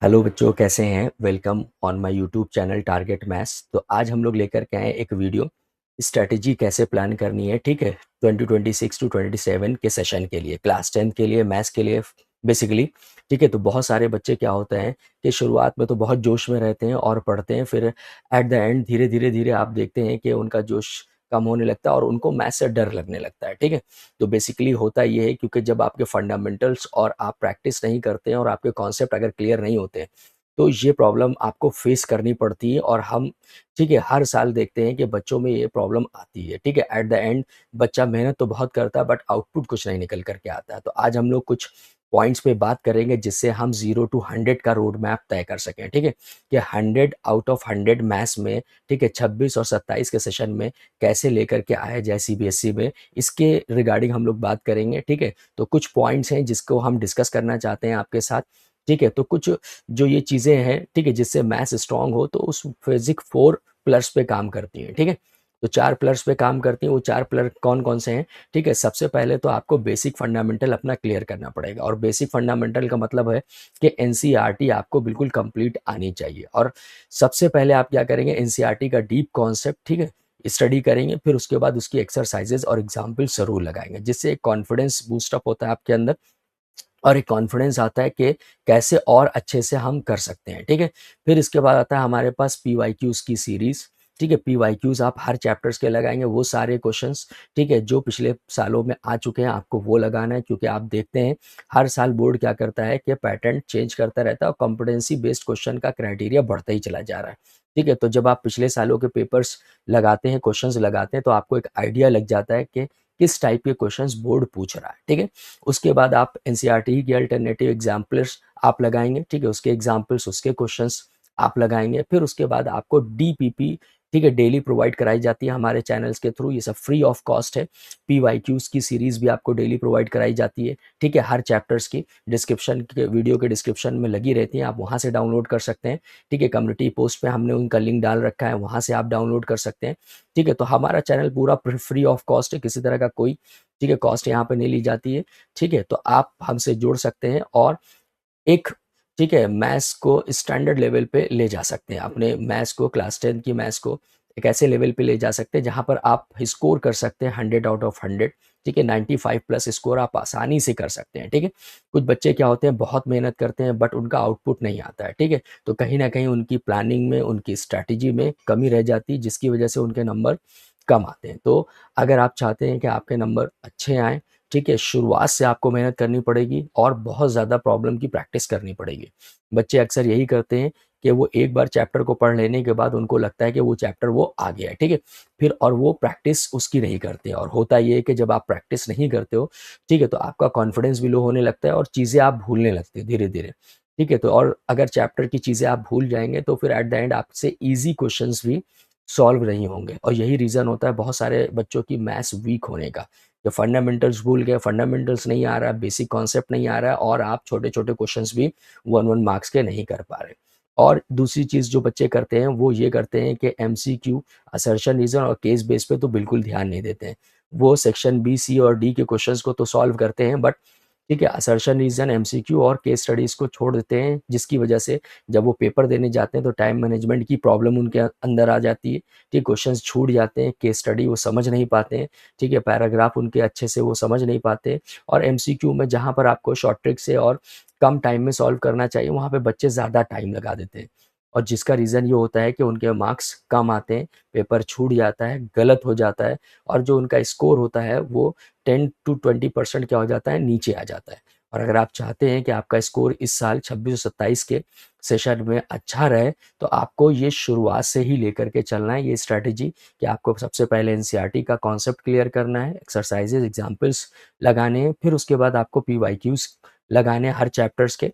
Hello बच्चों, कैसे हैं? Welcome on my YouTube channel target maths. तो आज हम लोग लेकर के आए एक वीडियो, स्ट्रैटेजी कैसे प्लान करनी है। ठीक है, 2026 टू 27 के सेशन के लिए, क्लास 10 के लिए, मैथ्स के लिए बेसिकली। ठीक है, तो बहुत सारे बच्चे क्या होता है कि शुरुआत में तो बहुत जोश में रहते हैं और पढ़ते हैं, फिर एट द एंड धीरे धीरे धीरे आप देखते हैं कि उनका जोश कम होने लगता है और उनको मैथ्स से डर लगने लगता है। ठीक है, तो बेसिकली होता ये है क्योंकि जब आपके फंडामेंटल्स और आप प्रैक्टिस नहीं करते हैं और आपके कॉन्सेप्ट अगर क्लियर नहीं होते हैं, तो ये प्रॉब्लम आपको फेस करनी पड़ती है। और हम ठीक है हर साल देखते हैं कि बच्चों में ये प्रॉब्लम आती है। ठीक है, एट द एंड बच्चा मेहनत तो बहुत करता है बट आउटपुट कुछ नहीं निकल करके आता है। तो आज हम लोग कुछ पॉइंट्स पे बात करेंगे जिससे हम 0 टू 100 का रोड मैप तय कर सकें। ठीक है, कि 100 आउट ऑफ 100 मैथ्स में, ठीक है, 26 और 27 के सेशन में कैसे लेकर के आया जाए सीबीएसई में, इसके रिगार्डिंग हम लोग बात करेंगे। ठीक है, तो कुछ पॉइंट्स हैं जिसको हम डिस्कस करना चाहते हैं आपके साथ। ठीक है, तो कुछ जो ये चीज़ें हैं, ठीक है, जिससे मैथ्स स्ट्रांग हो तो उस फिजिक 4 प्लस पे काम करती हैं। ठीक है, तो 4 प्लस पे काम करती हैं। वो 4 प्लस कौन-कौन से हैं? ठीक है, सबसे पहले तो आपको बेसिक फंडामेंटल अपना क्लियर करना पड़ेगा और बेसिक फंडामेंटल का मतलब है कि एनसीईआरटी आपको बिल्कुल कंप्लीट आनी चाहिए। और सबसे पहले आप क्या करेंगे, एनसीईआरटी का डीप कॉन्सेप्ट, ठीक है, स्टडी करेंगे, फिर उसके बाद उसकी एक्सरसाइजेज और एग्जाम्पल ज़रूर लगाएंगे, जिससे एक कॉन्फिडेंस बूस्टअप होता है आपके अंदर और एक कॉन्फिडेंस आता है कि कैसे और अच्छे से हम कर सकते हैं। ठीक है, फिर इसके बाद आता है हमारे पास पीवाईक्यूज़ की सीरीज़। ठीक है, पीवाईक्यूज़ आप हर चैप्टर्स के लगाएंगे, वो सारे क्वेश्चंस, ठीक है, जो पिछले सालों में आ चुके हैं आपको वो लगाना है। क्योंकि आप देखते हैं हर साल बोर्ड क्या करता है कि पैटर्न चेंज करता रहता है और कॉम्पिटेंसी बेस्ड क्वेश्चन का क्राइटेरिया बढ़ता ही चला जा रहा है। ठीक है, तो जब आप पिछले सालों के पेपर्स लगाते हैं, क्वेश्चंस लगाते हैं, तो आपको एक आइडिया लग जाता है कि किस टाइप के क्वेश्चंस बोर्ड पूछ रहा है। ठीक है, उसके बाद आप एनसीईआरटी के अल्टरनेटिव एग्जाम्पल्स आप लगाएंगे। ठीक है, उसके एग्जाम्पल्स, उसके क्वेश्चंस आप लगाएंगे। फिर उसके बाद आपको डीपीपी, ठीक है, डेली प्रोवाइड कराई जाती है हमारे चैनल्स के थ्रू। ये सब फ्री ऑफ कॉस्ट है। पीवाईक्यूज की सीरीज भी आपको डेली प्रोवाइड कराई जाती है। ठीक है, हर चैप्टर्स की डिस्क्रिप्शन के, वीडियो के डिस्क्रिप्शन में लगी रहती हैं, आप वहाँ से डाउनलोड कर सकते हैं। ठीक है, कम्युनिटी पोस्ट पे हमने उनका लिंक डाल रखा है, वहाँ से आप डाउनलोड कर सकते हैं। ठीक है, तो हमारा चैनल पूरा फ्री ऑफ कॉस्ट है, किसी तरह का कोई, ठीक है, कॉस्ट यहाँ पे नहीं ली जाती है। ठीक है, तो आप हमसे जुड़ सकते हैं और एक, ठीक है, मैथ्स को स्टैंडर्ड लेवल पे ले जा सकते हैं। अपने मैथ्स को, क्लास 10 की मैथ्स को एक ऐसे लेवल पे ले जा सकते हैं जहाँ पर आप स्कोर कर सकते हैं 100 आउट ऑफ 100। ठीक है, 95 प्लस स्कोर आप आसानी से कर सकते हैं। ठीक है, कुछ बच्चे क्या होते हैं, बहुत मेहनत करते हैं बट उनका आउटपुट नहीं आता है। ठीक है, तो कहीं ना कहीं उनकी प्लानिंग में, उनकी स्ट्रैटेजी में कमी रह जाती है, जिसकी वजह से उनके नंबर कम आते हैं। तो अगर आप चाहते हैं कि आपके नंबर अच्छे आएँ, ठीक है, शुरुआत से आपको मेहनत करनी पड़ेगी और बहुत ज़्यादा प्रॉब्लम की प्रैक्टिस करनी पड़ेगी। बच्चे अक्सर यही करते हैं कि वो एक बार चैप्टर को पढ़ लेने के बाद उनको लगता है कि वो चैप्टर वो आ गया है। ठीक है, फिर और वो प्रैक्टिस उसकी नहीं करते हैं। और होता ये है कि जब आप प्रैक्टिस नहीं करते हो, ठीक है, तो आपका कॉन्फिडेंस भी लो होने लगता है और चीज़ें आप भूलने लगते हैं धीरे-धीरे। ठीक है, तो और अगर चैप्टर की चीज़ें आप भूल जाएँगे तो फिर एट द एंड आपसे ईज़ी क्वेश्चंस भी सॉल्व नहीं होंगे। और यही रीज़न होता है बहुत सारे बच्चों की मैथ्स वीक होने का। जो फंडामेंटल्स भूल गए, फंडामेंटल्स नहीं आ रहा है, बेसिक कॉन्सेप्ट नहीं आ रहा है और आप छोटे-छोटे क्वेश्चंस भी 1-1 मार्क्स के नहीं कर पा रहे। और दूसरी चीज़ जो बच्चे करते हैं वो ये करते हैं कि एमसीक्यू, असर्शन रीज़न और केस बेस पे तो बिल्कुल ध्यान नहीं देते हैं। वो सेक्शन बी, सी और डी के क्वेश्चंस को तो सॉल्व करते हैं बट, ठीक है, असर्शन रीज़न, एमसीक्यू और केस स्टडीज़ को छोड़ देते हैं, जिसकी वजह से जब वो पेपर देने जाते हैं तो टाइम मैनेजमेंट की प्रॉब्लम उनके अंदर आ जाती है। ठीक, क्वेश्चंस छूट जाते हैं, केस स्टडी वो समझ नहीं पाते हैं। ठीक है, पैराग्राफ उनके अच्छे से वो समझ नहीं पाते और एमसीक्यू में जहाँ पर आपको शॉर्ट ट्रिक से और कम टाइम में सॉल्व करना चाहिए, वहाँ पे बच्चे ज़्यादा टाइम लगा देते हैं और जिसका रीज़न ये होता है कि उनके मार्क्स कम आते हैं, पेपर छूट जाता है, गलत हो जाता है और जो उनका स्कोर होता है वो 10 टू 20% क्या हो जाता है, नीचे आ जाता है। और अगर आप चाहते हैं कि आपका स्कोर इस साल 26 और 27 के सेशन में अच्छा रहे, तो आपको ये शुरुआत से ही लेकर के चलना है, ये स्ट्रैटेजी, कि आपको सबसे पहले एनसीईआरटी का कॉन्सेप्ट क्लियर करना है, एक्सरसाइजेज, एग्जाम्पल्स लगाने हैं, फिर उसके बाद आपको पीवाईक्यूज लगाने हैं हर चैप्टर्स के,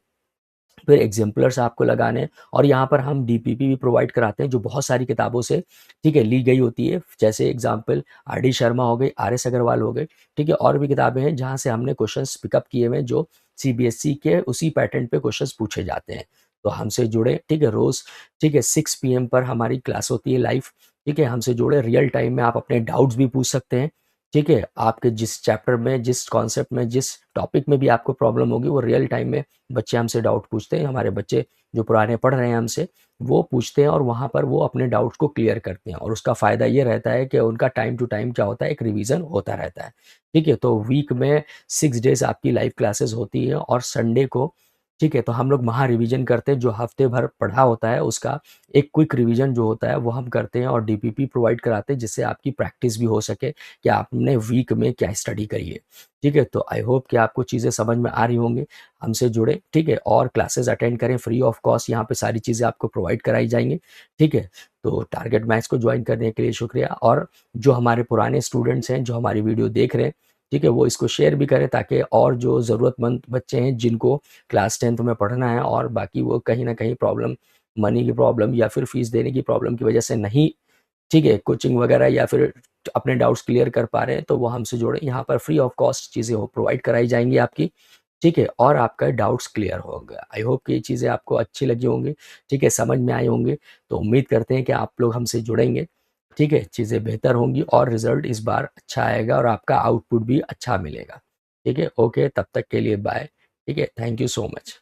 फिर एग्जाम्पलर्स आपको लगाने हैं। और यहाँ पर हम डीपीपी भी प्रोवाइड कराते हैं जो बहुत सारी किताबों से, ठीक है, ली गई होती है। जैसे एग्जाम्पल आर डी शर्मा हो गई, आर एस अग्रवाल हो गए, ठीक है, और भी किताबें हैं जहाँ से हमने क्वेश्चंस पिकअप किए हुए हैं जो सीबीएसई के उसी पैटर्न पे क्वेश्चंस पूछे जाते हैं। तो हमसे जुड़े, ठीक है, रोज, ठीक है, 6 PM पर हमारी क्लास होती है लाइव। ठीक है, हमसे जुड़े, रियल टाइम में आप अपने डाउट्स भी पूछ सकते हैं। ठीक है? आपके जिस चैप्टर में, जिस कॉन्सेप्ट में, जिस टॉपिक में भी आपको प्रॉब्लम होगी, वो रियल टाइम में बच्चे हमसे डाउट पूछते हैं। हमारे बच्चे जो पुराने पढ़ रहे हैं हमसे, वो पूछते हैं और वहाँ पर वो अपने डाउट्स को क्लियर करते हैं और उसका फ़ायदा ये रहता है कि उनका टाइम टू टाइम क्या होता है, एक रिवीज़न होता रहता है। ठीक है? तो वीक में 6 डेज़ आपकी लाइव क्लासेस होती हैं और संडे को, ठीक है, तो हम लोग महा रिवीजन करते हैं। जो हफ्ते भर पढ़ा होता है उसका एक क्विक रिवीजन जो होता है वो हम करते हैं और डीपीपी प्रोवाइड कराते हैं, जिससे आपकी प्रैक्टिस भी हो सके कि आपने वीक में क्या स्टडी करी है। ठीक है, तो आई होप कि आपको चीज़ें समझ में आ रही होंगी। हमसे जुड़े, ठीक है, और क्लासेस अटेंड करें फ्री ऑफ कॉस्ट। यहाँ पे सारी चीज़ें आपको प्रोवाइड कराई जाएंगी। ठीक है, तो टारगेट मैथ्स को ज्वाइन करने के लिए शुक्रिया। और जो हमारे पुराने स्टूडेंट्स हैं जो हमारी वीडियो देख रहे हैं, ठीक है, वो इसको शेयर भी करें ताकि और जो ज़रूरतमंद बच्चे हैं जिनको क्लास 10th में पढ़ना है और बाकी वो कहीं ना कहीं प्रॉब्लम, मनी की प्रॉब्लम या फिर फीस देने की प्रॉब्लम की वजह से नहीं, ठीक है, कोचिंग वगैरह या फिर अपने डाउट्स क्लियर कर पा रहे हैं, तो वो हमसे जुड़े। यहाँ पर फ्री ऑफ कॉस्ट चीज़ें वो प्रोवाइड कराई जाएंगी आपकी। ठीक है, और आपका डाउट्स क्लियर होगा। आई होप कि ये चीज़ें आपको अच्छी लगी होंगी, ठीक है, समझ में आई होंगी। तो उम्मीद करते हैं कि आप लोग हमसे जुड़ेंगे। ठीक है, चीज़ें बेहतर होंगी और रिजल्ट इस बार अच्छा आएगा और आपका आउटपुट भी अच्छा मिलेगा। ठीक है, ओके, तब तक के लिए बाय। ठीक है, थैंक यू सो मच।